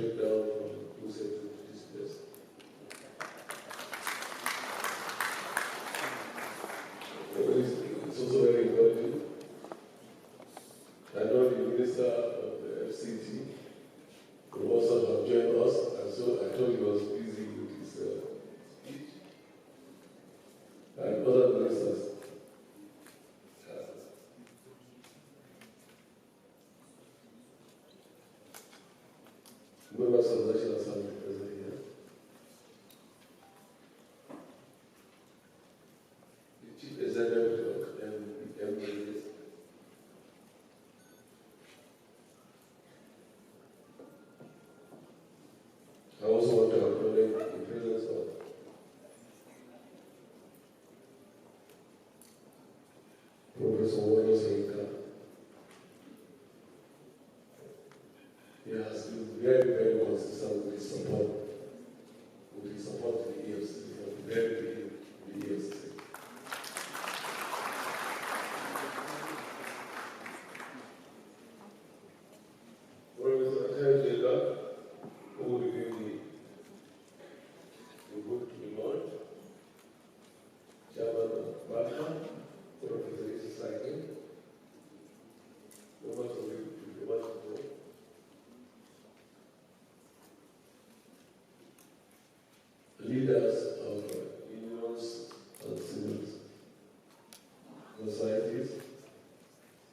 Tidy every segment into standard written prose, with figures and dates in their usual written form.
break down from who said to this place. It's also very encouraging. I know the Minister of the FCT will also have joined us, and so I thought he was busy with his speech. And other ministers. Members of the National Assembly present here. The Chief Executive of MPs. I also want to acknowledge the presence of Professor Warren Senka. He has been very, very consistent with his support to the EFCC from the very beginning of the EFCC. Professor Tajela, who will give the book to be launched, Chairman of BACA, Professor Issakin, members of the board. Leaders of unions and civil societies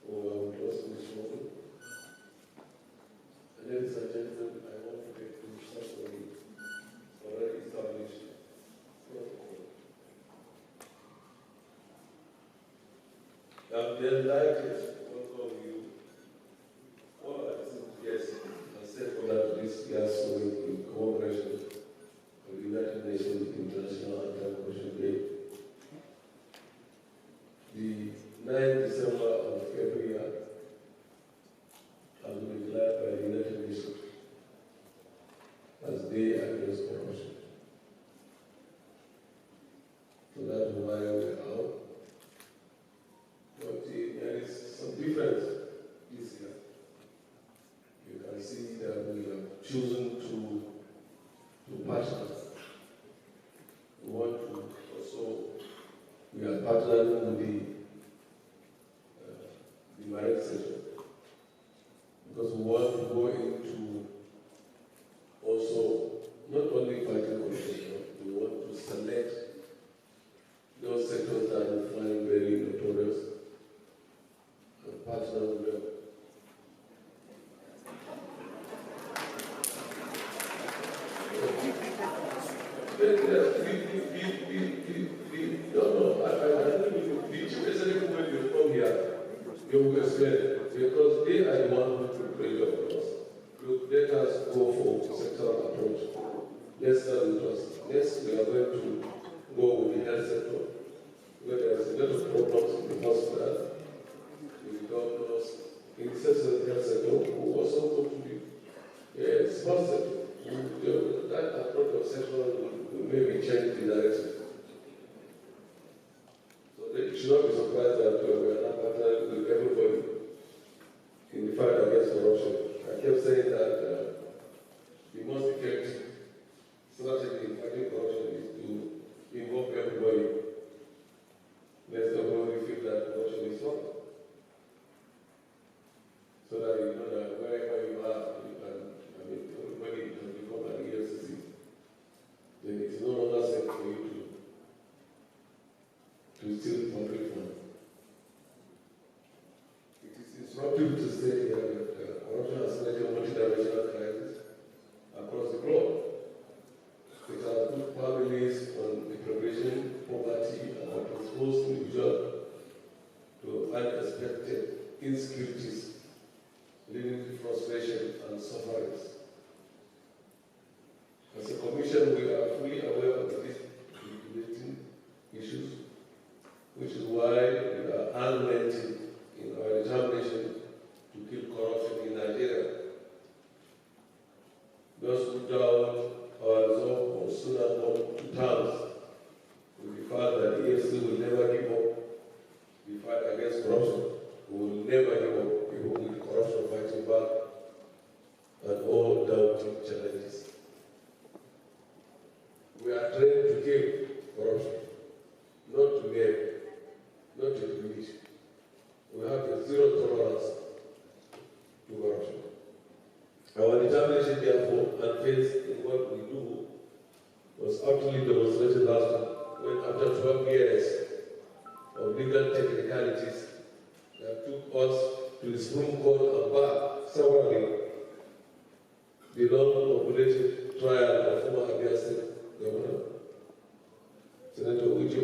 who are with us in this moment. Ladies and gentlemen, I want to take to some of the already established protocol. I'm delighted to welcome you all our guests and stakeholders to this year's summit in commemoration of the United Nations International Anti-Corruption Day. The 9th December of every year has been declared by the United Nations as Day Against Corruption. So that's why we're out. But there is some difference this year. You can see that we have chosen to partner. We want to also, we are partnering with the marriage sector because we want to go into also not only fighting corruption, we want to select those sectors that we find very notorious and partner with them. The chief executive when you come here, you will explain it because they are the ones who took pressure on us. Look, let us go for sectoral approach. Let's start with us. Next, we are going to go with the health sector, where there is a lot of problems in the hospital, with the doctors, in the health sector, who also go to the sports sector. That approach of sectoral will maybe change the direction. So you should not be surprised that we are not partnering with everybody in the fight against corruption. I kept saying that the most effective strategy in fighting corruption is to involve everybody. Let everybody feel that corruption is wrong. So that you know that wherever you are, you can, everybody can become an EFCC. Then it's no longer safe for you to steal public funds. It is instructive to say here that corruption has led to a multidimensional crisis across the globe. It has put families on deprivation, poverty, and has exposed individuals to unexpected insecurities, leading to frustration and sufferings. As a commission, we are fully aware of these debilitating issues, which is why we are unrelenting in our determination to kill corruption in Nigeria. Those who doubt our resolve will sooner come to terms with the fact that the EFCC will never give up the fight against corruption. We will never give up people with corruption fighting back and all doubting challenges. to diminish. We have a zero tolerance to corruption. Our determination, therefore, and faith in what we do was aptly demonstrated last week when, after 12 years of legal technicalities that took us to the Supreme Court and back severally, the long-populated trial of former agaisnt Governor Senator UUC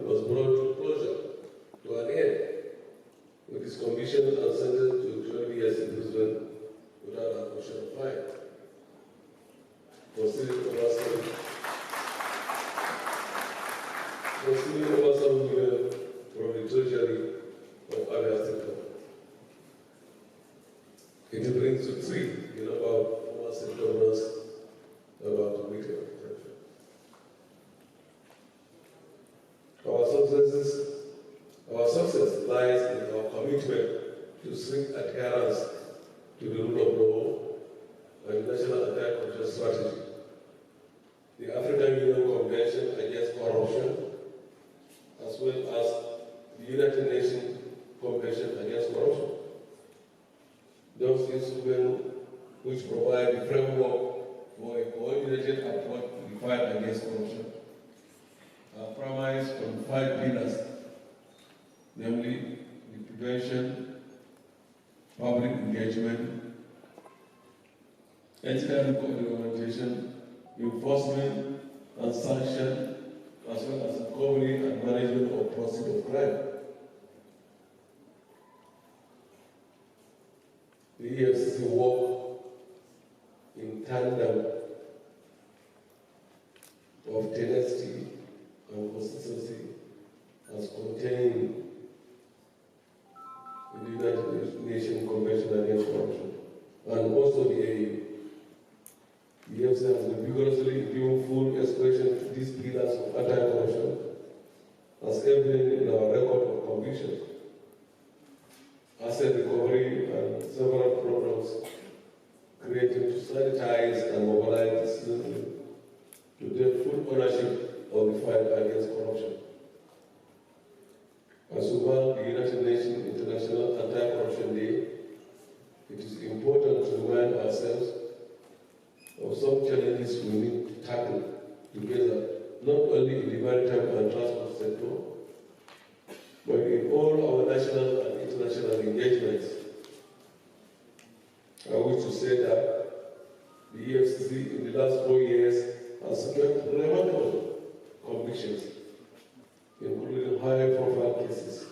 was brought to closure, to an end, with his conviction and sentenced to 12 years in prison without a portion of fine. For stealing over 7 million from the treasury of agaisnt. It brings to 3, about former state governors about the weekend. Our success lies in our commitment to strict adherence to the rule of law and national anti-corruption strategy, the African Union Convention Against Corruption, as well as the United Nations Convention Against Corruption. Those instruments which provide the framework for a coordinated approach to the fight against corruption are premised on 5 pillars, namely the prevention, public engagement, ethical implementation, enforcement and sanction, as well as recovery and management of proceeds of crime. The EFCC work in tandem of tenacity and consistency as contained in the United Nations Convention Against Corruption, and also the AU. The EFCC has been vigorously giving full expression to these pillars of anti-corruption, as evident in our record of convictions, asset recovery, and several programs created to sanitize and mobilize the citizens to take full ownership of the fight against corruption. As we mark the United Nations International Anti-Corruption Day, it is important to remind ourselves of some challenges we need to tackle together, not only in the maritime and transport sector, but in all our national and international engagements. I wish to say that the EFCC in the last 4 years has secured remarkable convictions, including high-profile cases,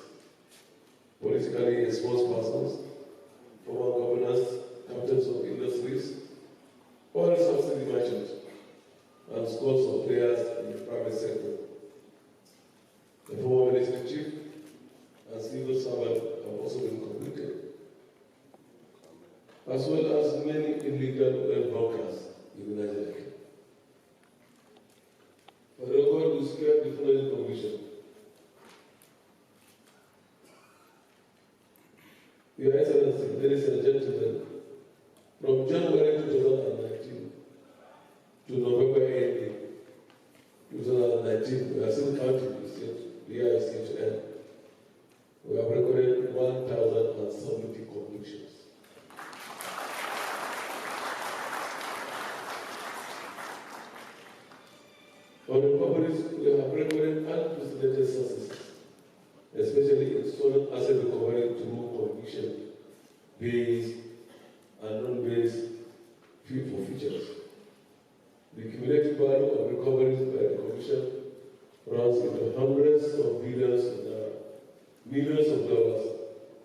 politically exposed persons, former governors, captains of industries, oil subsidy merchants, and scores of players in the private sector. The former ministry chief and civil servant have also been convicted, as well as many illegal oil brokers in Nigeria. For the record, we secured the following conviction. Your Excellency, ladies and gentlemen, from January 2019 to November 18, 2019, we are still counting the year is yet to end. We have recorded 1,070 convictions. On the properties, we have recorded unprecedented successes, especially in stolen asset recovery through conviction-based and non-based fee forfeitures. The cumulative value of recoveries by the Commission runs into hundreds of billions of dollars, millions of dollars,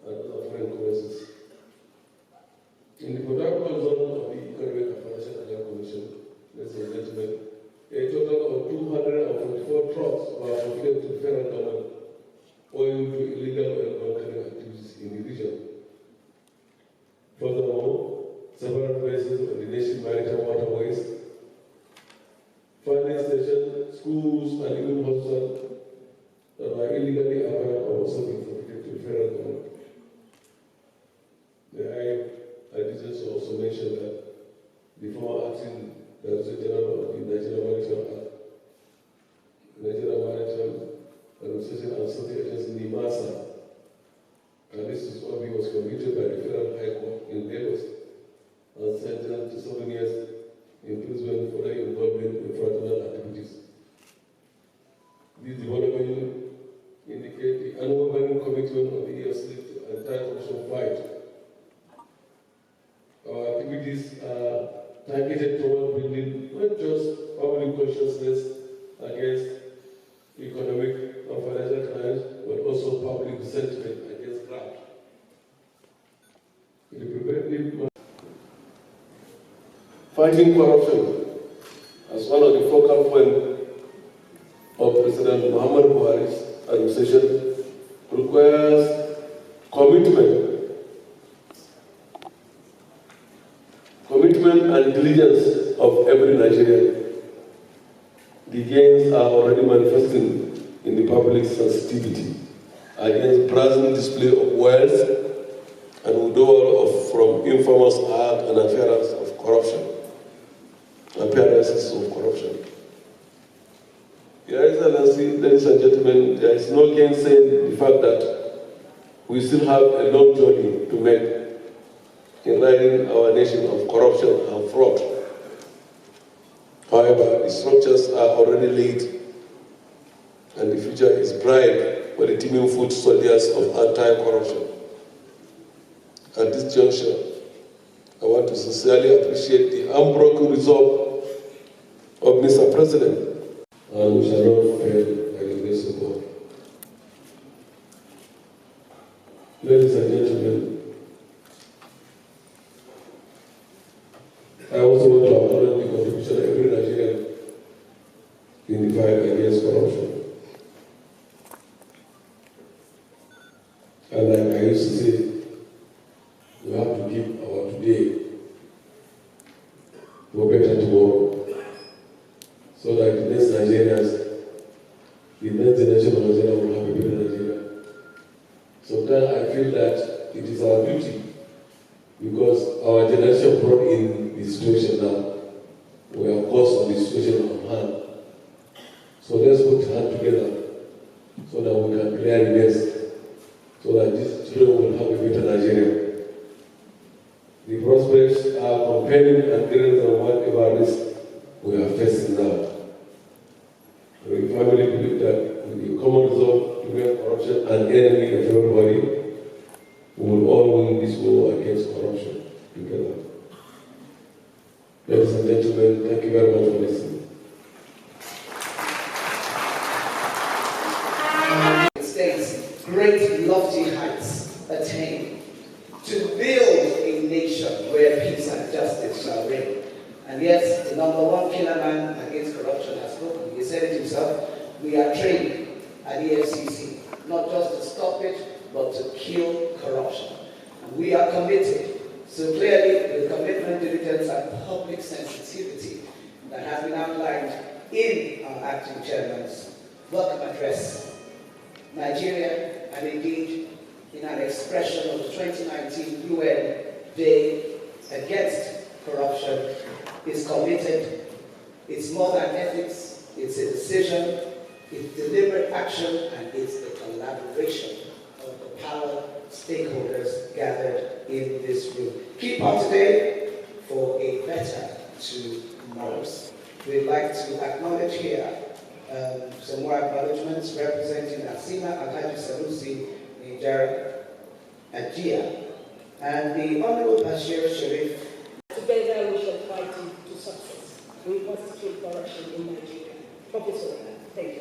and other foreign currencies. In the Protocol Zone of the Economic and Financial Crime Commission, ladies and gentlemen, a total of 244 trucks were fulfilled to the federal government owing to illegal oil bunkering activities in the region. Furthermore, several places on the nation's maritime waterways, finding stations, schools, and even hospitals that were illegally acquired are also being forfeited to the federal government. I did also mention that the former acting Director General of the Nigeria Maritime Administration Obi was convicted by the Federal High Court in Lagos and sentenced to 7 years imprisonment for their involvement in fraudulent activities. These developments indicate the unwavering commitment of the EFCC to anti-corruption fight. Our activities are targeted toward building not just public consciousness against economic and financial crimes, but also public sentiment against graft. Fighting corruption as one of the focal points of President Muhammad Buhari's administration requires commitment and diligence of every Nigerian. The gains are already manifesting in the public sensitivity against brazen display of wealth and withdrawal from infamous acts and appearances of corruption. Your Excellency, ladies and gentlemen, there is no gainsaying the fact that we still have a long journey to make in ridding our nation of corruption and fraud. However, the structures are already laid and the future is bright for the teeming foot soldiers of anti-corruption. At this juncture, I want to sincerely appreciate the unbroken resolve of Mr. President, and we shall not fail by the grace of God. Ladies and gentlemen, I also want to acknowledge the contribution of every Nigerian in the fight against corruption. And like I used to say, we have to give our today for better tomorrow, so that the next Nigerians, the next generation of Nigeria will have a better Nigeria. Sometimes I feel that it is our duty, because our generation brought in the situation now. We are caused of the situation on hand. So let's put hands together so that we can clear the mess, so that these children will have a better Nigeria. The prospects are compelling and greater than whatever risk we are facing now. We firmly believe that with the common resolve to make corruption an enemy of everybody, we will all win this war against corruption together. Ladies and gentlemen, thank you very much for listening. States great lofty heights attained to build a nation where peace and justice shall reign. And yes, the number one killer man against corruption has spoken. He said it himself, we are trained at the efcc, not just to stop it, but to kill corruption. And we are committed. So clearly, the commitment, diligence, and public sensitivity that has been outlined in our acting chairman's welcome address, Nigeria, and indeed in an expression of the 2019 UN Day Against Corruption, is committed. It's more than ethics, it's a decision, it's deliberate action, and it's the collaboration of the power stakeholders gathered in this room. Keep on today for a better tomorrow. We'd like to acknowledge here some more acknowledgements representing Asima Alhaji Sanusi Nigeria Ajia and the Honorable Bashir Sharif. Together we shall fight to success. We constitute corruption in Nigeria. Professor, thank you.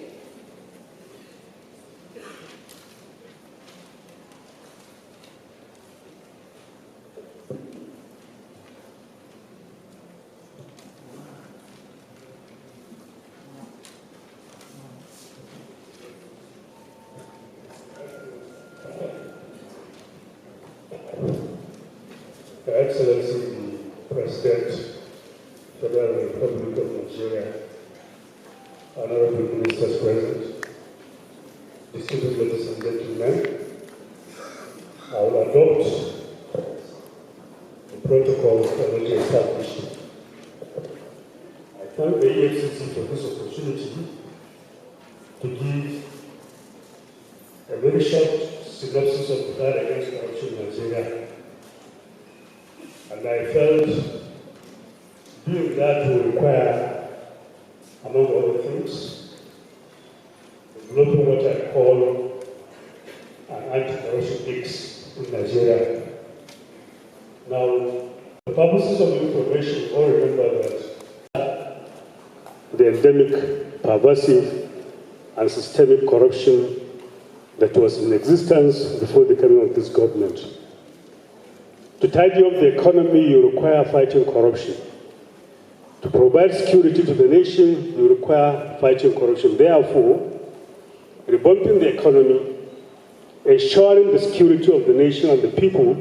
Your Excellency, the President, Federal Republic of Nigeria, Honorable Ministers Present, distinguished ladies and gentlemen, I will adopt the protocols already established. I thank the EFCC for this opportunity to give a very short synopsis of the fight against corruption in Nigeria. And I felt doing that will require, among other things, developing what I call an anti-corruption mix in Nigeria. Now, the purposes of information, all remember that the endemic, pervasive, and systemic corruption that was in existence before the coming of this government. To tidy up the economy, you require fighting corruption. To provide security to the nation, you require fighting corruption. Therefore, rebuilding the economy, ensuring the security of the nation and the people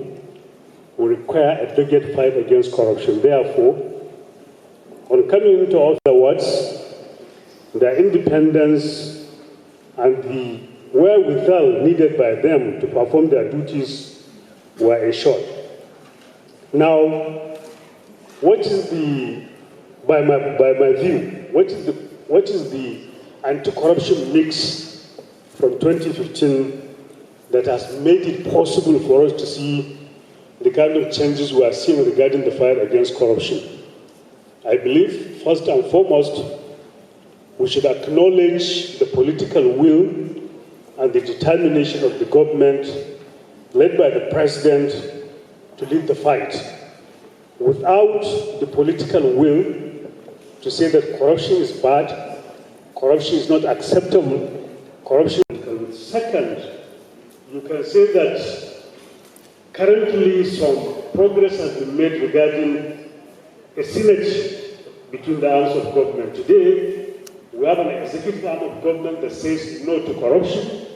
will require a dogged fight against corruption. Therefore, on coming into office, their independence and the wherewithal needed by them to perform their duties were ensured. Now, what is the, by my view, what is the anti-corruption mix from 2015 that has made it possible for us to see the kind of changes we are seeing regarding the fight against corruption? I believe, first and foremost, we should acknowledge the political will and the determination of the government, led by the president, to lead the fight. Without the political will to say that corruption is bad, corruption is not acceptable, corruption. Second, you can say that currently some progress has been made regarding a synergy between the arms of government. Today, we have an executive arm of government that says no to corruption.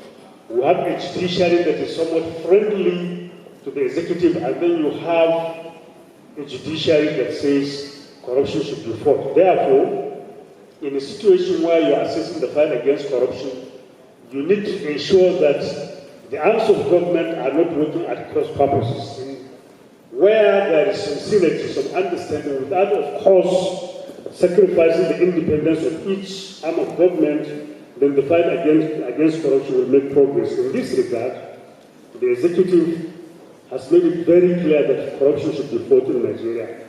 We have a judiciary that is somewhat friendly to the executive, and then you have a judiciary that says corruption should be fought. Therefore, in a situation where you are assessing the fight against corruption, you need to ensure that the arms of government are not working at cross purposes. Where there is some synergy, some understanding, without, of course, sacrificing the independence of each arm of government, then the fight against corruption will make progress. In this regard, the executive has made it very clear that corruption should be fought in Nigeria.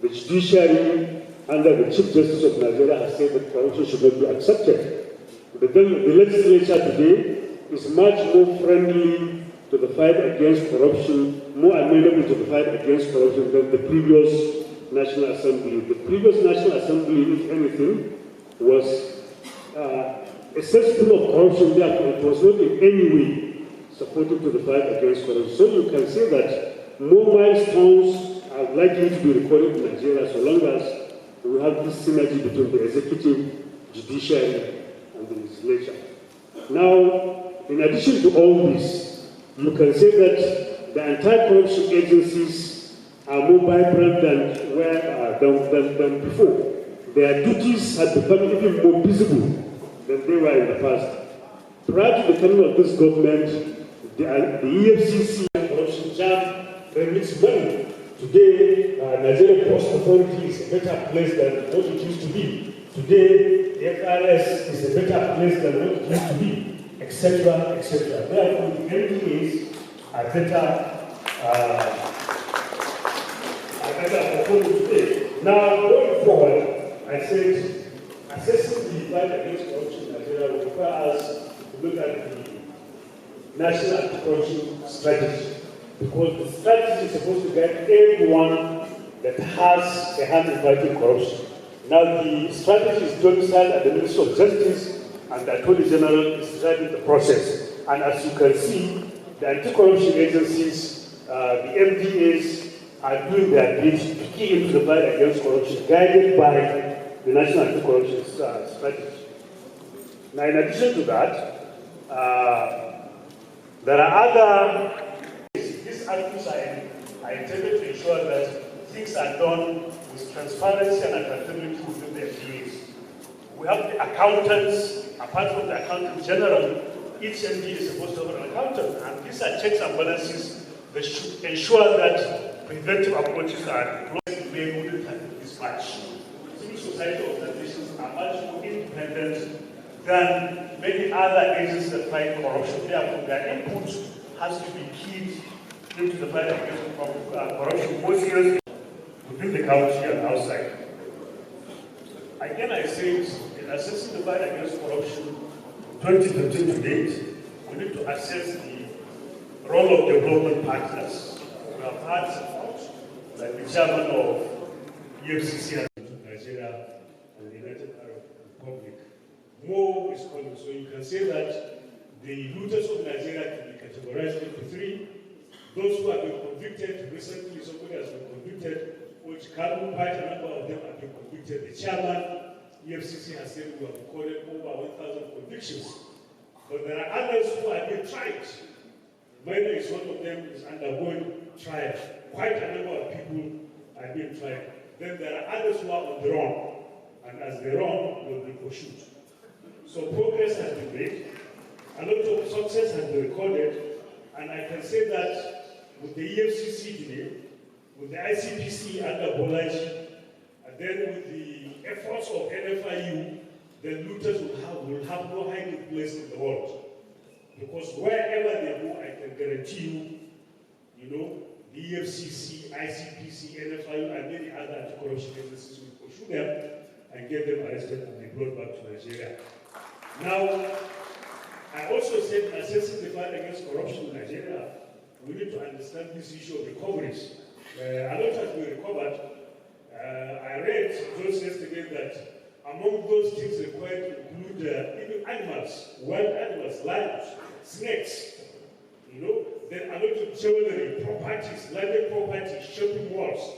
The judiciary, under the Chief Justice of Nigeria, has said that corruption should not be accepted. But then the legislature today is much more friendly to the fight against corruption, more amenable to the fight against corruption than the previous National Assembly. The previous National Assembly, if anything, was a cesspool of corruption. Therefore, it was not in any way supportive to the fight against corruption. So you can say that more milestones are likely to be recorded in Nigeria so long as we have this synergy between the executive, judiciary, and the legislature. Now, in addition to all this, you can say that the anti-corruption agencies are more vibrant than before. Their duties have become even more visible than they were in the past. Prior to the coming of this government, the efcc corruption jam remits money. Today, Nigeria Post Authority is a better place than what it used to be. Today, the FRS is a better place than what it used to be, etc., etc. Therefore, the MDAs are better performing today. Now, going forward, I said, assessing the fight against corruption in Nigeria will require us to look at the national anti-corruption strategy, because the strategy is supposed to guide everyone that has a hand in fighting corruption. Now, the strategy is domiciled at the Ministry of Justice, and the Attorney General is driving the process. And as you can see, the anti-corruption agencies, the MDAs, are doing their bit to key into the fight against corruption, guided by the National Anti-Corruption Strategy. Now, in addition to that, there are other. These actions are intended to ensure that things are done with transparency and accountability within the MDAs. We have the accountants, apart from the accountant general, each MD is supposed to have an accountant, and these are checks and balances that should ensure that preventive approaches are deployed within time mismatch. Civil society organizations are much more independent than many other agencies that fight corruption. Therefore, their input has to be keyed into the fight against corruption more seriously within the country and outside. Again, I say, in assessing the fight against corruption 2015 to date, we need to assess the role of development partners. We have had support, like the chairman of efcc Nigeria and the United Arab Republic. More is coming, so you can say that the looters of Nigeria can be categorized into three. Those who have been convicted, recently somebody has been convicted, which can quite a number of them have been convicted. The chairman, efcc, has said we have recorded over 1,000 convictions. But there are others who have been tried. Minor is one of them, is undergoing trial. Quite a number of people have been tried. Then there are others who are on the run, and as they run, they will be pursued. So progress has been made, a lot of success has been recorded, and I can say that with the EFCC today, with the ICPC under Bolaji, and then with the efforts of NFIU, the looters will have no hiding place in the world. Because wherever they go, I can guarantee you, the EFCC, ICPC, NFIU, and many other anti-corruption agencies will pursue them and get them arrested and be brought back to Nigeria. Now, I also said in assessing the fight against corruption in Nigeria, we need to understand this issue of recoveries. A lot has been recovered. I read just yesterday that among those things required include even animals, wild animals, lions, snakes, then a lot of jewelry, properties, landed properties, shopping malls,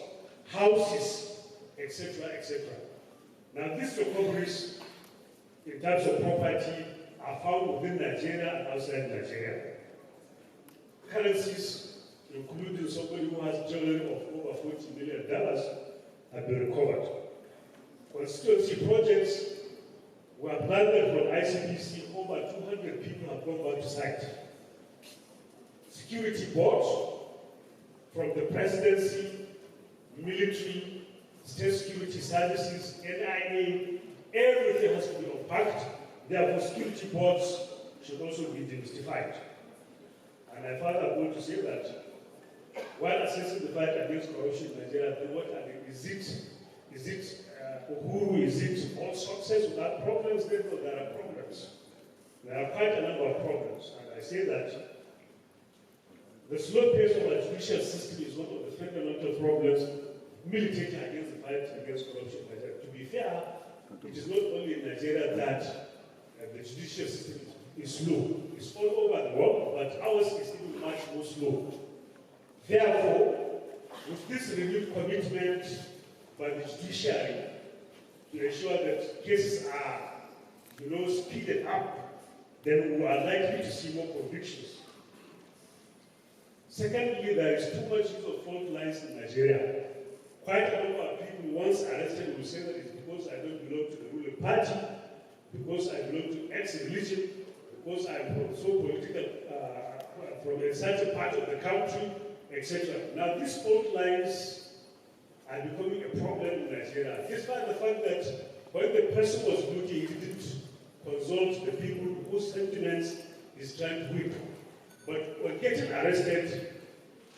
houses, etc., etc. Now, these recoveries in terms of property are found within Nigeria and outside Nigeria. Currencies, including somebody who has jewelry of over $40 million, have been recovered. Constituency projects were planted from ICPC. Over 200 people have gone back to site. Security boards from the presidency, military, state security services, NIA, everything has to be unpacked. Therefore, security boards should also be demystified. And I further want to say that while assessing the fight against corruption in Nigeria, what are the, is it Uhuru, is it all success without problems? Therefore, there are problems. There are quite a number of problems. And I say that the slow pace of our judicial system is one of the fundamental problems militating against the fight against corruption in Nigeria. To be fair, it is not only in Nigeria that the judicial system is slow. It's all over the world, but ours is even much more slow. Therefore, with this renewed commitment by the judiciary to ensure that cases are, speeded up, then we are likely to see more convictions. Secondly, there is too much use of fault lines in Nigeria. Quite a number of people, once arrested, will say that it's because I don't belong to the ruling party, because I belong to X religion, because I'm so political from a certain part of the country, etc. Now, these fault lines are becoming a problem in Nigeria, despite the fact that when the person was guilty, he didn't consult the people whose sentiments he's trying to whip. But when getting arrested,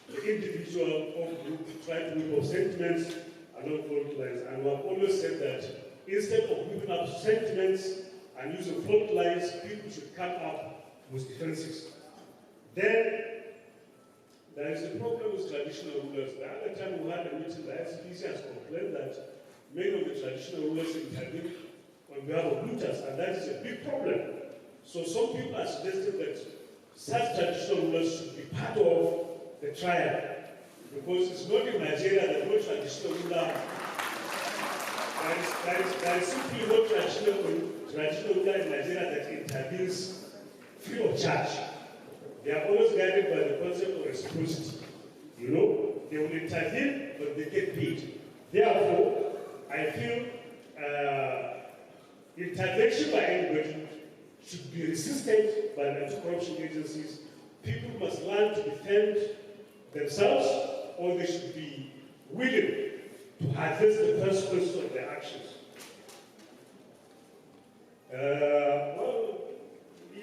the individual or group tried to whip up sentiments along fault lines. And we have always said that instead of whipping up sentiments and using fault lines, people should come up with defenses. Then there is a problem with traditional rulers. The other time we had a meeting, the ICPC has complained that many of the traditional rulers intervene on behalf of looters, and that is a big problem. So some people are suggesting that such traditional rulers should be part of the trial, because it's not in Nigeria that no traditional ruler, there is simply no traditional ruler in Nigeria that intervenes free of charge. They are always guided by the concept of reciprocity. They will intervene, but they get paid. Therefore, I feel intervention by anybody should be resisted by the anti-corruption agencies. People must learn to defend themselves, or they should be willing to address the consequences of their actions.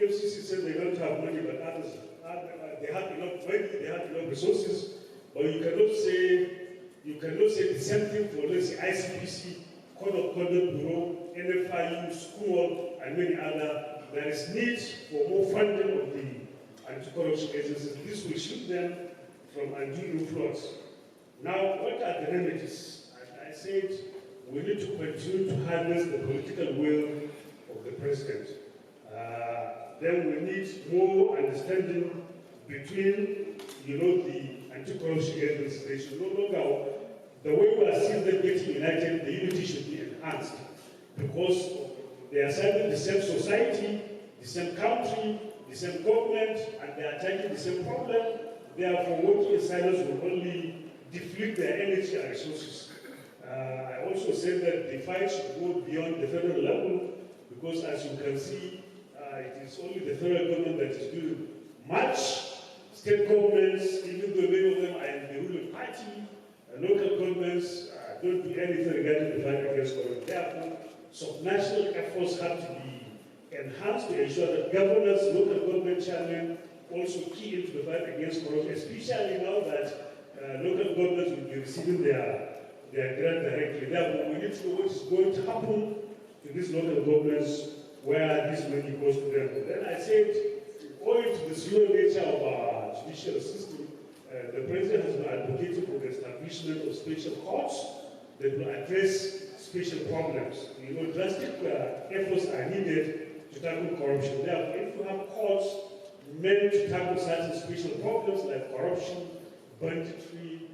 EFCC said they don't have money, but others, they have enough money, they have enough resources, but you cannot say the same thing for, let's say, ICPC, Code of Conduct Bureau, NFIU, school, and many other. There is need for more funding of the anti-corruption agencies. This will shield them from undue influence. Now, what are the remedies? I said we need to continue to harness the political will of the president. Then we need more understanding between, the anti-corruption agencies. They should no longer, the way we are seeing them getting united, the unity should be enhanced, because they are serving the same society, the same country, the same government, and they are tackling the same problem. Therefore, working in silence will only deplete their energy and resources. I also said that the fight should go beyond the federal level, because as you can see, it is only the federal government that is doing much. State governments, even though many of them are in the ruling party, local governments don't do anything regarding the fight against corruption. Therefore, subnational efforts have to be enhanced to ensure that governors, local government chairmen also key into the fight against corruption, especially now that local governments will be receiving their grant directly. Therefore, we need to know what is going to happen to these local governments where this money goes to them. Then I said, owing to the slow nature of our judicial system, the president has been advocating for the establishment of special courts that will address special problems. Drastic efforts are needed to tackle corruption. Therefore, if you have courts meant to tackle certain special problems like corruption, banditry,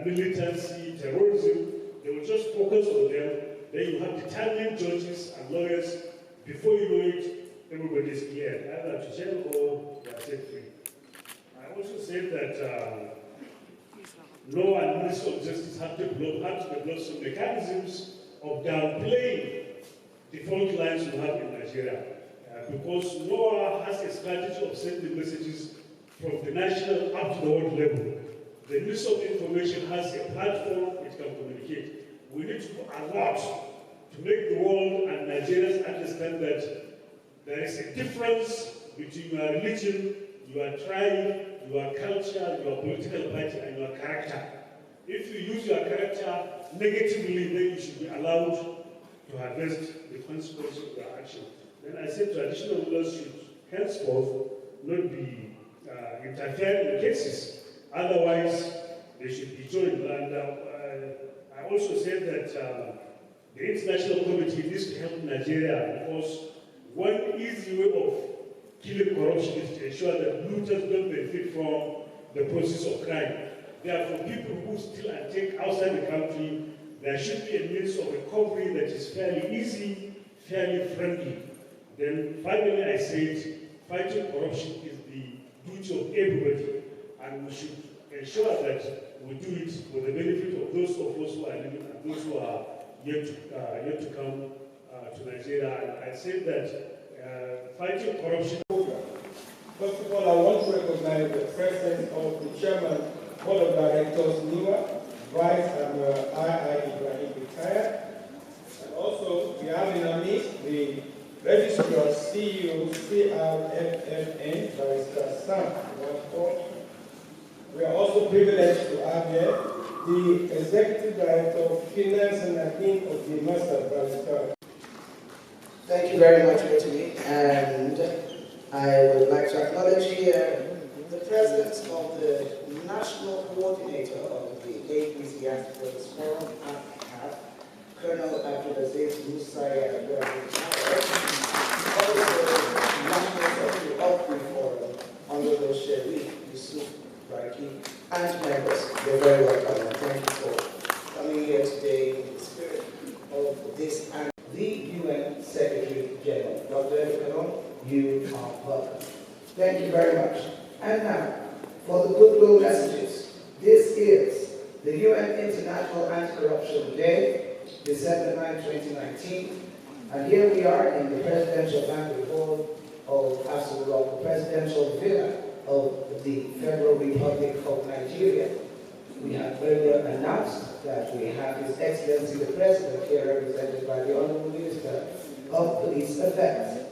militancy, terrorism, they will just focus on them. Then you have determined judges and lawyers. Before you know it, everybody is cleared, either to jail or they are set free. I also said that law and Ministry of Justice have to develop some mechanisms of downplaying the fault lines we have in Nigeria. Because law has a strategy of sending messages from the national up to the world level. The Ministry of Information has a platform it can communicate. We need to do a lot to make the world and Nigerians understand that there is a difference between your religion, your tribe, your culture, your political party, and your character. If you use your character negatively, then you should be allowed to harvest the consequences of your action. Then I said traditional rulers should henceforth not be interfered in cases. Otherwise, they should be joined. And I also said that the international committee needs to help Nigeria, because one easy way of killing corruption is to ensure that looters don't benefit from the process of crime. Therefore, people who steal and take outside the country, there should be a means of recovery that is fairly easy, fairly friendly. Then finally, I said, fighting corruption is the duty of everybody, and we should ensure that we do it for the benefit of those of us who are living and those who are yet to come to Nigeria. And I said that fighting corruption. First of all, I want to recognize the presence of the chairman, board of directors, NIWA, Vice Admiral II Ibrahim retired. And also, we have in our midst the Registrar CEO, CRFFN, Barrister Sam Watford. We are also privileged to have here the Executive Director of Finance and Admin of the Master Barrister. Thank you very much, Brittany. And I would like to acknowledge here the presence of the National Coordinator of the APC Activities Forum, APCAP, Colonel Abdulaziz Musaya Ibrahim, also National Secretary of the Forum, Honorable Sharif Yusuf Raki, and members. You're very welcome, and thank you for coming here today in the spirit of this and the UN Secretary General. Dr. Ebekalon, you are welcome. Thank you very much. And now, for the goodwill messages, this is the UN International Anti-Corruption Day, December 9, 2019. And here we are in the Presidential Banquet Hall of Astor Rock, the Presidential Villa of the Federal Republic of Nigeria. We have earlier announced that we have His Excellency the President here, represented by the Honorable Minister of Police Affairs.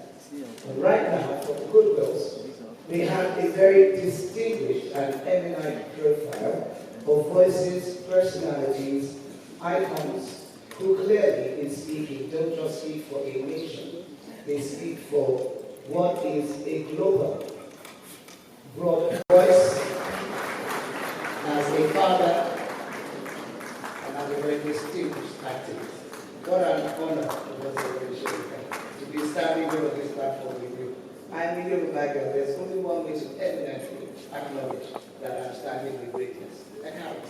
And right now, for the Goodwills, we have a very distinguished and eminent profile of voices, personalities, icons, who clearly, in speaking, don't just speak for a nation, they speak for what is a global, broad voice, as a father, and as a very distinguished activist. What an honor it was to be standing here on this platform with you. I'm a Yoruba girl. There's only one way to eminently acknowledge that I'm standing with greatness. I can't.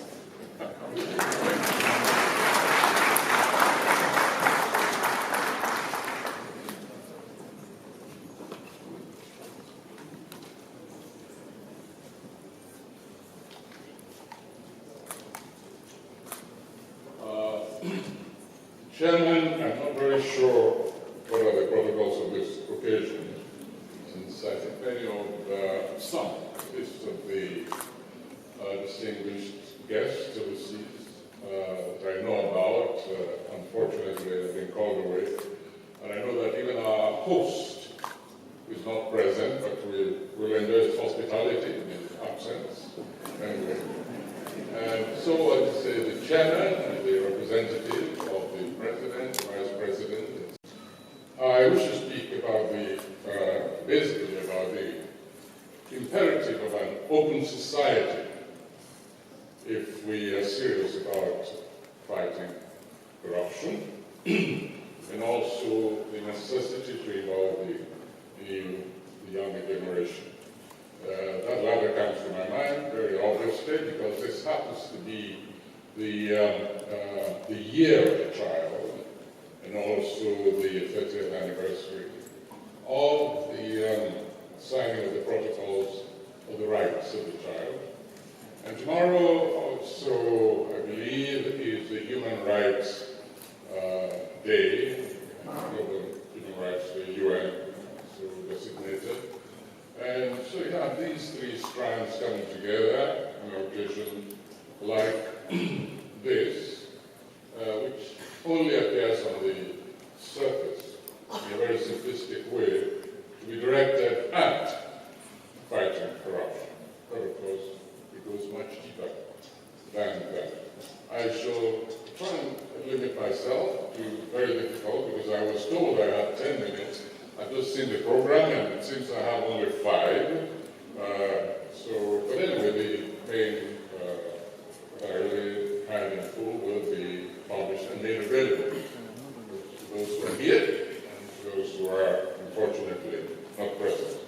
Chairman, I'm not very sure what are the protocols of this occasion, since I think many of some, at least of the distinguished guests overseas that I know about, unfortunately have been called away. And I know that even our host is not present, but we'll enjoy his hospitality in his absence. Anyway. And so I would say the chairman, the representative of the president, vice president. I wish to speak about basically about the imperative of an open society if we are serious about fighting corruption, and also the necessity to involve the younger generation. That latter comes to my mind very obviously because this happens to be the year of the child and also the 30th anniversary of the signing of the protocols of the rights of the child. And tomorrow also, I believe, is the Human Rights Day, Global Human Rights Day, UN, so designated. And so you have these three strands coming together on an occasion like this, which only appears on the surface in a very simplistic way to be directed at fighting corruption. But of course, it goes much deeper than that. I shall try and limit myself to very difficult because I was told I had 10 minutes. I've just seen the program and it seems I have only 5. But anyway, the main that I really had in full will be published and made available to those who are here and to those who are unfortunately not present.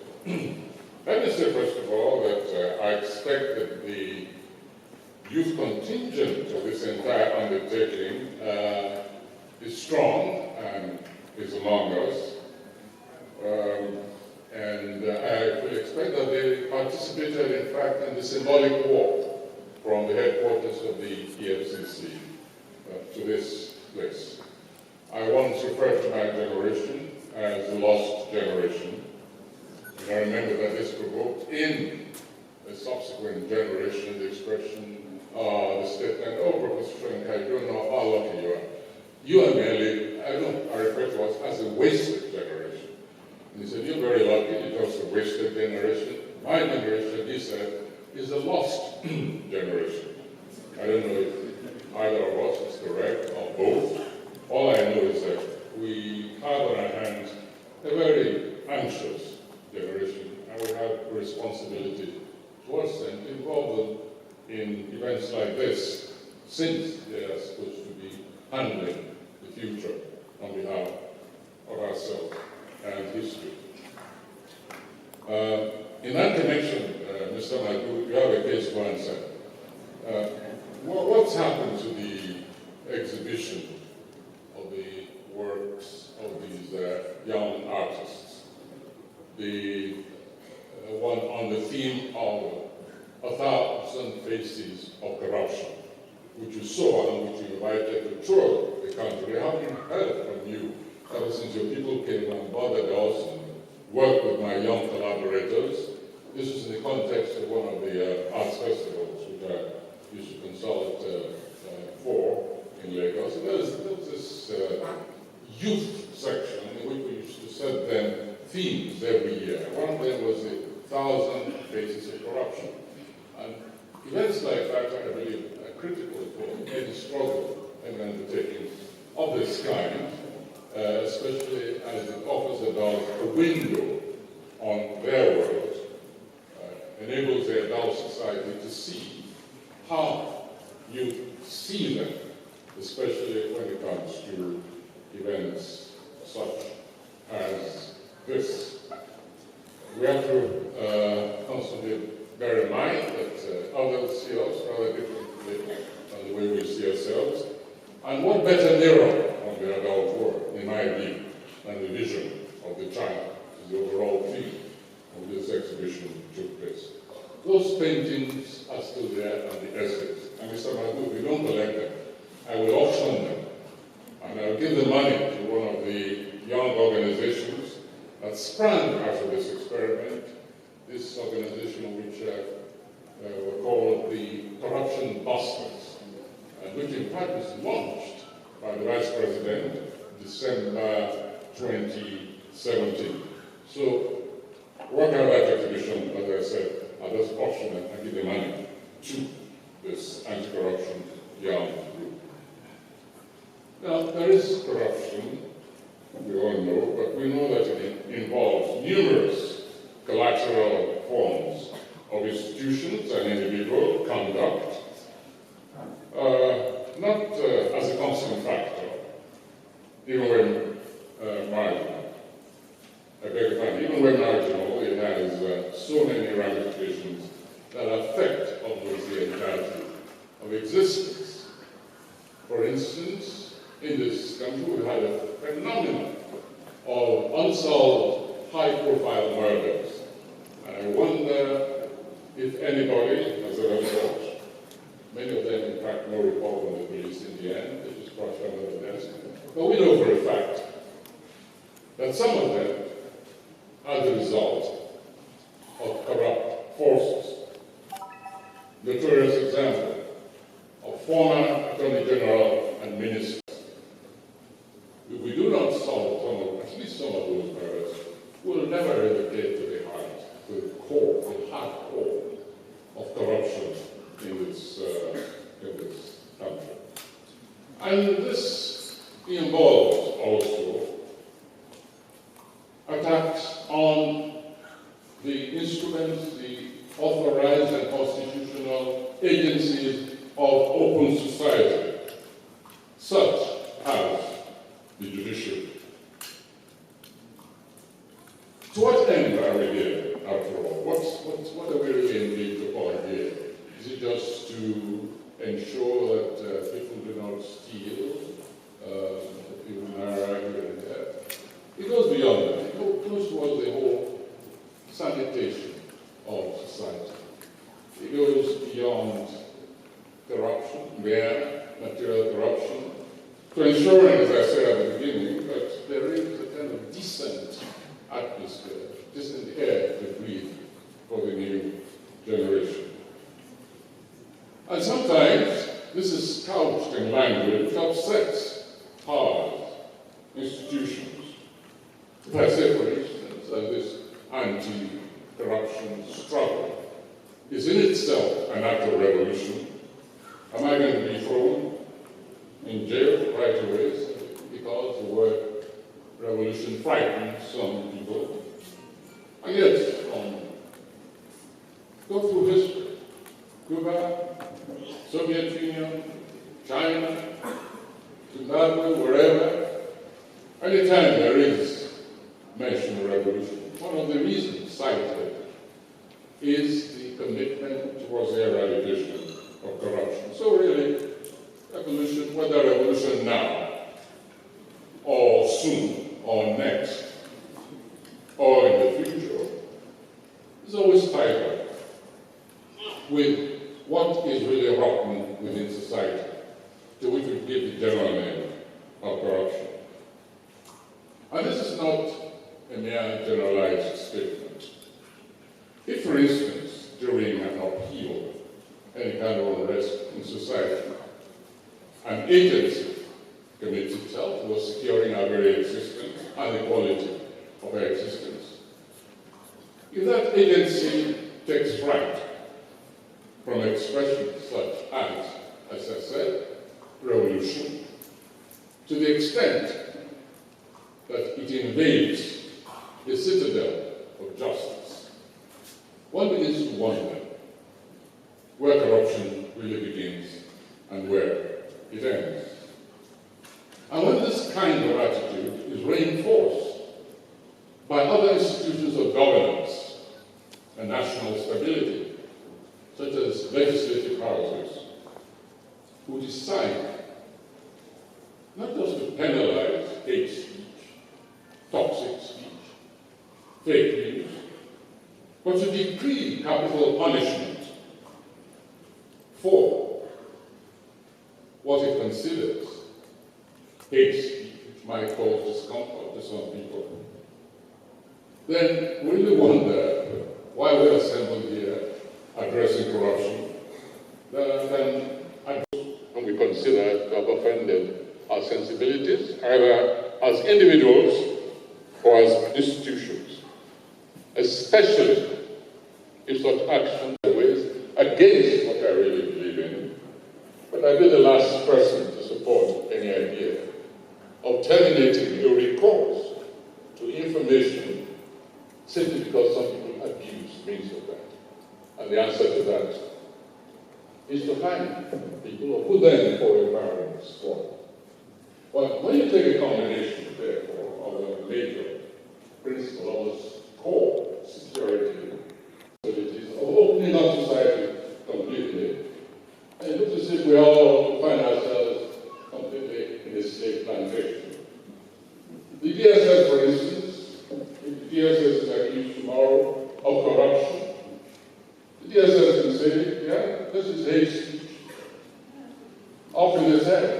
Let me say first of all that I expect that the youth contingent of this entire undertaking is strong and is among us. And I fully expect that they participated, in fact, in the symbolic walk from the headquarters of the EFCC to this place. I once referred to my generation as the lost generation. And I remember that this provoked in a subsequent generation the expression, the statement, "Oh, Professor Frank, I don't know how lucky you are. You are merely," I refer to us as a wasted generation. And he said, "You're very lucky, you're just a wasted generation. My generation," he said, "is a lost generation." I don't know if either of us is correct or both. All I know is that we have on our hands a very anxious generation, and we have a responsibility towards them to involve them in events like this, since they are supposed to be handling the future on behalf of ourselves and history. In that connection, Mr. Madu, you have a case to answer. What's happened to the exhibition of the works of these young artists? The one on the theme of 1,000 Faces of Corruption, which you saw and which you invited to tour the country. We haven't heard from you ever since your people came and bothered us and worked with my young collaborators. This was in the context of one of the arts festivals which I used to consult for in Lagos. And there was this youth section in which we used to set them themes basis of corruption. And events like that, I believe, are critical for any struggle and undertaking of this kind, especially as it offers adults a window on their world, enables the adult society to see how you see them, especially when it comes to events such as this. We have to constantly bear in mind that others see us rather differently than the way we see ourselves. And what better mirror of the adult world, in my view, than the vision of the child, is the overall theme of this exhibition took place. Those paintings are still there, and the essays. And Mr. Mahmoud, we don't collect them. I will auction them, and I'll give the money to one of the young organizations that sprang out of this experiment, this organization which were called the Corruption Busters, and which in fact was launched by the Vice President December 2017. So, work out that exhibition, as I said, I'll just auction it and give the money to this anti-corruption young group. Now, there is corruption, we all know, but we know that it involves numerous collateral forms of institutions and individual conduct, not as a constant factor, even when marginal. I beg your pardon, even when marginal, it has so many ramifications that affect almost the entirety of existence. For instance, in this country, we had a phenomenon of unsolved high-profile murders. And I wonder if anybody has ever thought, many of them, in fact, no report from the police in the end, they just brushed under the desk. But we know for a fact that some of them are the result of corrupt forces. Notorious example of former Attorney General and ministers. If we do not solve at least some of those murders, we'll never ever get to the heart, to the core, the hard core of corruption in this country. And this involves also attacks on the instruments, the authorized and constitutional agencies of open society, such as the judiciary. To what end are we here, after all? What are we really engaged upon here? Is it just to ensure that people do not steal, people marry here and there? It goes beyond that. It goes towards the whole sanitation of society. It goes beyond corruption, mere material corruption, to ensuring, as I said at the beginning, that there is a kind of decent atmosphere, decent air to breathe for the new generation. And sometimes this is couched in language which upsets powers, institutions. If I say, for instance, that this anti-corruption struggle is in itself an act of revolution, am I going to be thrown in jail right away because the word revolution frightens some people? And yet, go through history. Cuba, Soviet Union, China, Zimbabwe, wherever, anytime there is mention of revolution, one of the reasons cited is the commitment towards the eradication of corruption. So really, revolution, whether revolution now, or soon, or next, or in the future, is always tied up with what is really rotten within society, to which we give the general name of corruption. And this is not a mere generalized statement. If, for instance, during an upheaval, any kind of unrest in society, an agency commits itself towards securing our very existence and the quality of our existence, if that agency wonder where corruption really begins and where it ends. And when this kind of attitude is reinforced by other institutions of governance and national stability, such as legislative houses, who decide not just to penalize hate speech, toxic speech, fake news, but to decree capital punishment for what it considers hate speech, which might cause discomfort to some people, then we really wonder why we're assembled here addressing corruption, and we consider to have offended our sensibilities, either as individuals or as institutions, especially if such action ways against what I really believe in. But I'd be the last person to support any idea of terminating a recourse to information simply because some people abuse means of that. And the answer to that is to find people who then for environments for. But when you take a combination, therefore, of a major principle, almost core security abilities of opening up society completely, and it looks as if we all find ourselves completely in a slave plantation. The DSS, for instance, if the DSS is accused tomorrow of corruption, the DSS can say, yeah, this is hate speech, off in his head.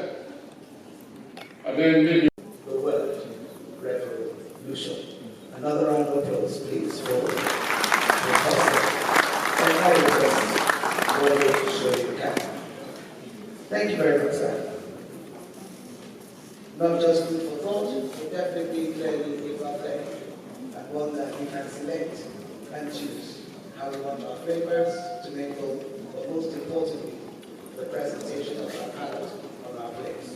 And then maybe the word revolution. Another round of applause, please, for the Thank you very much, sir. Not just food for thought, but definitely clearly a plan, and one that we can select and choose how we want our flavors to make them, but most importantly, the presentation of our palate on our plates.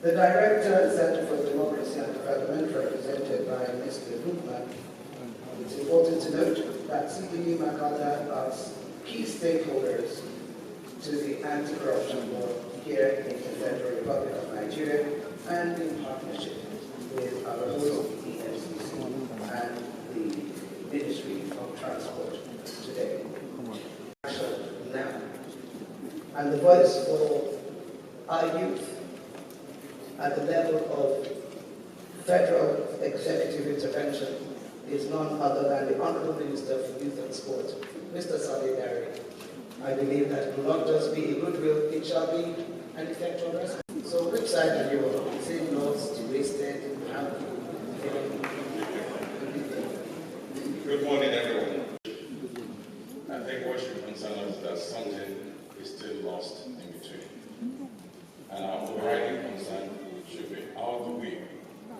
The Director, Center for Democracy and Development, represented by Mr. Goodman, it's important to note that CDB Makada as key stakeholders to the anti-corruption work here in the Federal Republic of Nigeria and in partnership with our host, the efcc and the Ministry of Transport today. Now, and the voice for our youth at the level of federal executive intervention is none other than the Honorable Minister for Youth and Sport, Mr. Solidarity. I believe that it will not just be a goodwill, it shall be an effectual response. So which side are you on? Is it lost, wasted, how? Good morning, everyone. I think what should concern us is that something is still lost in between. And our overriding concern should be how do we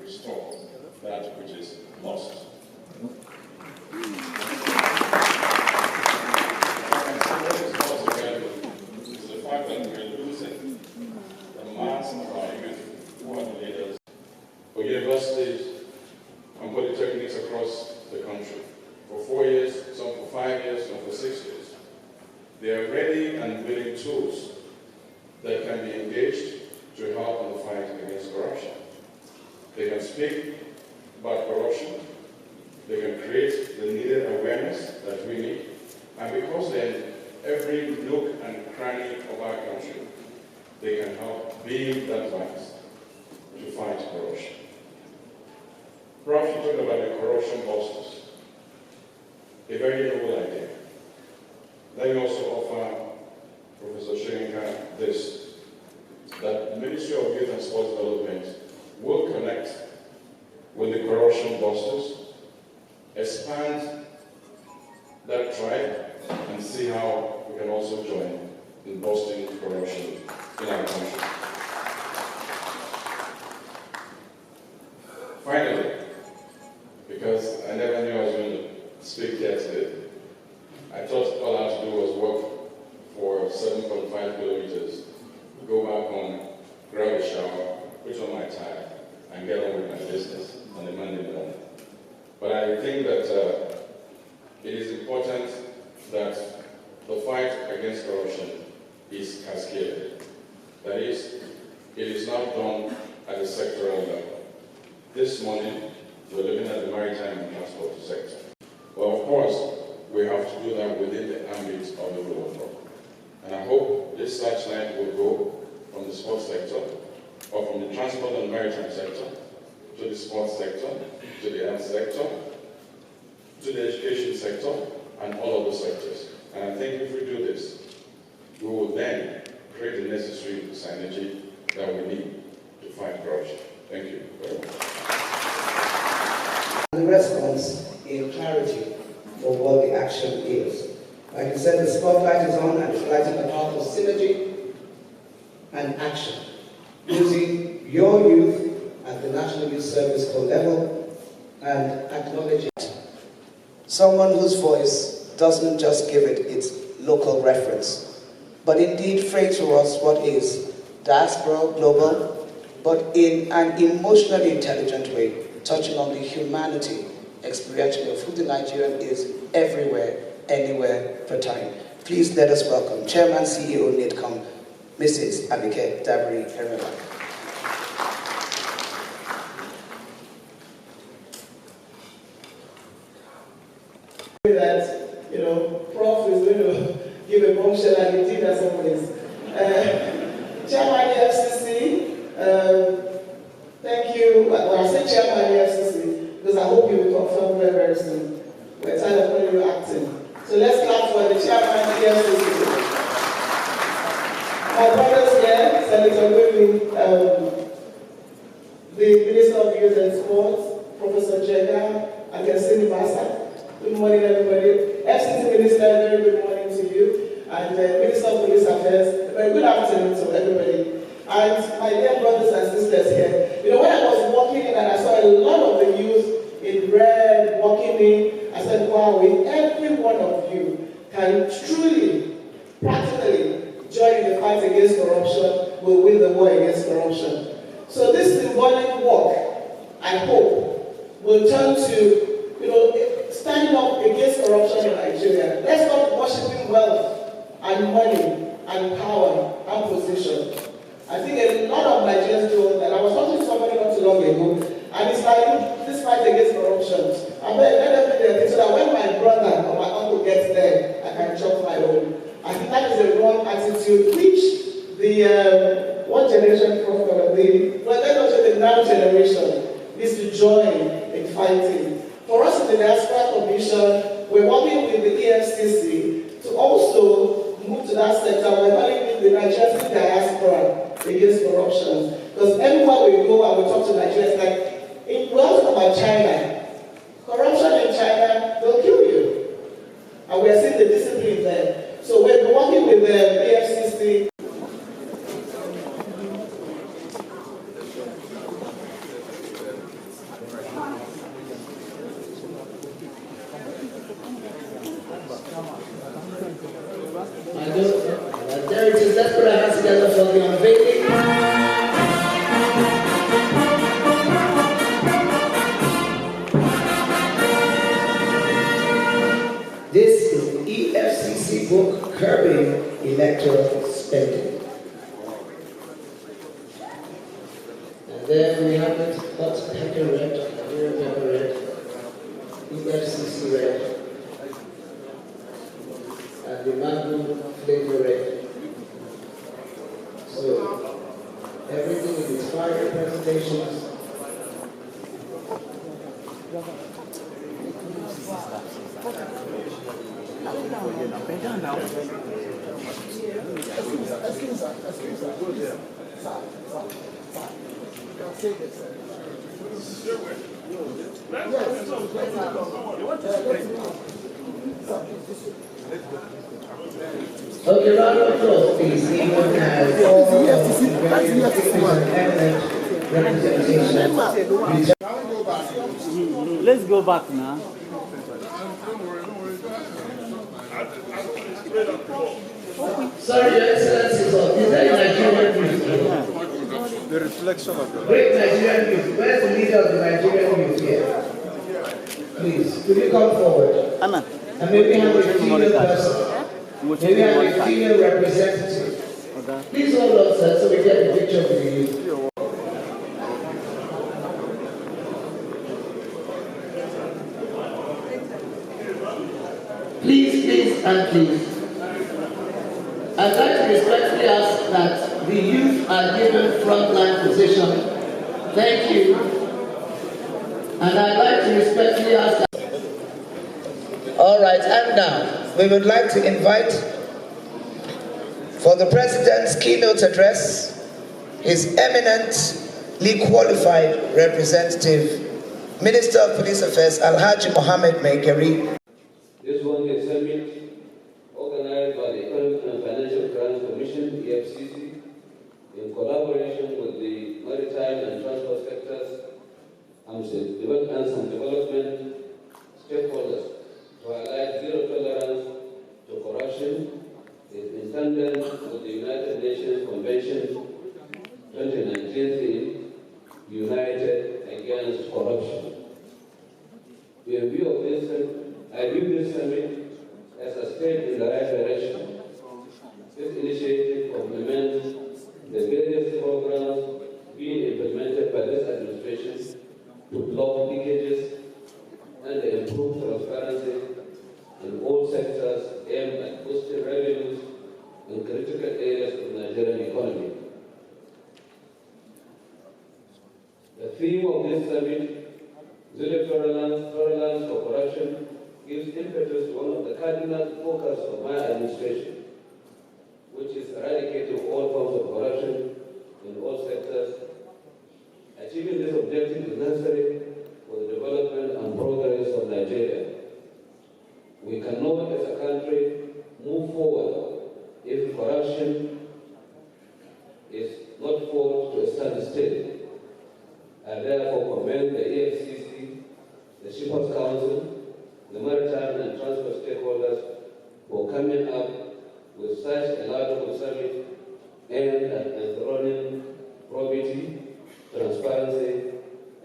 restore that which is lost. Is the fact that we are losing the mass of our youth who are the leaders for universities and polytechnics across the country. For 4 years, some for 5 years, some for 6 years. They are ready and willing tools that can be engaged to help in the fight against corruption. They can speak about corruption. They can create the needed awareness that we need. And because they're in every nook and cranny of our country, they can help being that voice to fight corruption. Prof, you talked about the corruption busters. A very noble idea. Let me also offer Professor Shirinka this, that the Ministry of Youth and Sports Development will connect with the corruption busters, expand that tribe, and see how we can also join in busting corruption in our country. Finally, because I never knew I was going to speak here today, I thought all I had to do was walk for 7.5 kilometers, go back home, grab a shower, put on my tie, and get on with my business on a Monday morning. But I think that is cascaded. That is, it is not done at the sectoral level. This morning, we're looking at the maritime and transport sector. Well, of course, we have to do that within the ambit of the rule of law. And I hope this searchlight will go from the sports sector, or from the transport and maritime sector, to the sports sector, to the health sector, to the education sector, and all of the sectors. And I think if we do this, we will then create the necessary synergy that we need to fight corruption. Thank you very much. The response in clarity for what the action is. Like I said, the spotlight is on and it's lighting the path of synergy and action, using your youth at the National Youth Service Corps level and acknowledging someone whose voice doesn't just give it its local reference, but indeed frame to us what is diaspora global, but in an emotionally intelligent way, touching on the humanity experientially of who the Nigerian is everywhere, anywhere, for time. Please let us welcome Chairman CEO NIDCOM, Mrs. Abike Dabiri-Herema. That, Prof is going to give a bombshell and he did as always. Chairman EFCC, thank you. Well, I said Chairman EFCC because I hope you will confirm very, very soon. We're tired of calling you acting. So let's clap for the Chairman EFCC. My brothers here, Senator Gwemi, the Minister of Youth and Sports, Professor Jega, and Yassini Massa. Good morning, everybody. FCC Minister, very good morning to you. And Minister of Police Affairs, very good afternoon to everybody. And my dear brothers and sisters here, when I was walking in and I saw a lot of the youth in red walking in, I said, wow, if every one of you can truly, practically join in the fight against corruption, we'll win the war against corruption. So this symbolic walk, I hope, will turn to, standing up against corruption in Nigeria. Let's stop worshiping wealth and money and power and position. I think a lot of Nigerians do that. I was talking to somebody not too long ago, and it's like this fight against corruption. I bet let them do their thing so that when my brother or my uncle gets there, I can chop my own. I think that is a wrong attitude, which the one generation from the now generation needs to join in fighting. For us in the Diaspora Commission, we're working with the EFCC to also move to that sector. We're working with the Nigerian diaspora against corruption. Because everywhere we go and we talk to Nigerians, like, we also talk about China. Corruption in China, they'll kill you. And we're seeing the discipline there. So we're working with the EFCC. There it is. Let's put our hands together for the unveiling. This is the EFCC book, Curbing Electoral Spending. And then we have it, hot pepper red, real pepper red, EFCC red, and the mango flavor red. So, everything is inspired presentations. Okay, round of applause, please. Anyone has all of the representation. Let's go back now. Sorry, Your Excellency, is there Nigerian youth? The reflection of the Great Nigerian youth. Where's the leader of the Nigerian youth here? Please, could you come forward? Anna. And maybe have a female person. Maybe have a female representative. that. Please hold on, sir, so we get the picture with you. Please, and please. I'd like to respectfully ask that the youth are given frontline position. Thank you. And I'd like to respectfully ask that. All right, and now we would like to invite for the President's keynote address His eminently qualified representative, Minister of Police Affairs, Alhaji Mohammed Mekari. This one-day summit, organized by the Economic and Financial Crimes Commission, EFCC, in collaboration with the maritime and transport sectors and some development stakeholders to highlight zero tolerance to corruption, is intended with the United Nations Convention 2019 United Against Corruption. In view of this, I view this summit as a step in the right direction. This initiative complements the various programs being implemented by this administration to block leakages and improve transparency in all sectors aimed at boosting revenues in critical areas of the Nigerian economy. The theme of this summit, zero tolerance for corruption, gives impetus to one of the cardinal focus of my administration, which is eradicating all forms of corruption in all sectors. Achieving this objective is necessary for the development and progress of Nigeria. We cannot, as a country, move forward if corruption is not forced to a standstill. I therefore commend the EFCC, the Shippers Council, the maritime and transport stakeholders for coming up with such a laudable summit aimed at enthroning probity, transparency,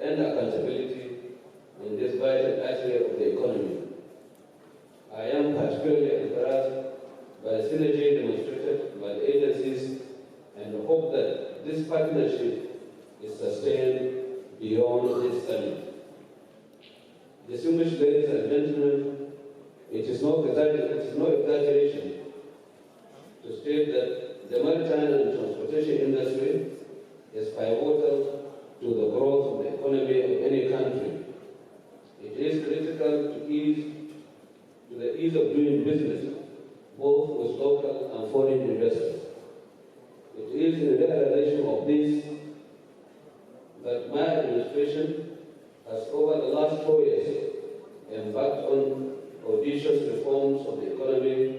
and accountability in this vital area of the economy. I am particularly encouraged by the synergy demonstrated by the agencies and hope that this partnership is sustained beyond this summit. Distinguished ladies and gentlemen, it is no exaggeration to state that the maritime and transportation industry is pivotal to the growth of the economy of any country. It is critical to the ease of doing business, both with local and foreign investors. It is in the realization of this that my administration has, over the last 4 years, embarked on audacious reforms of the economy,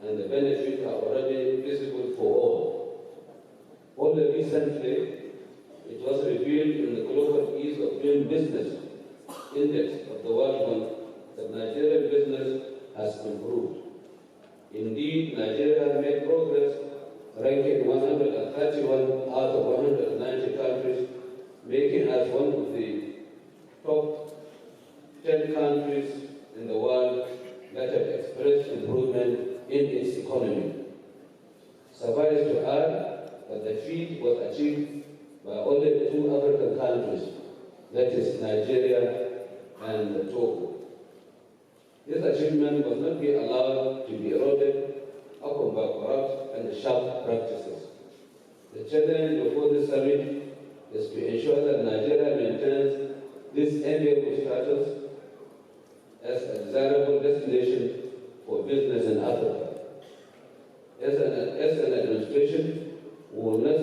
and the benefits are already visible for all. Only recently, it was revealed in the Global Ease of Doing Business Index of the World Bank that Nigerian business has improved. Indeed, Nigeria has made progress, ranking 131 out of 190 countries, making us one of the top 10 countries in the world that have expressed improvement in its economy. Suffice to add that the feat was achieved by only 2 African countries, that is Nigeria and Togo. This achievement must not be allowed to be eroded upon by corrupt and sharp practices. The challenge before this summit is to ensure that Nigeria maintains this enviable status as a desirable destination for business in Africa. As an administration, we will not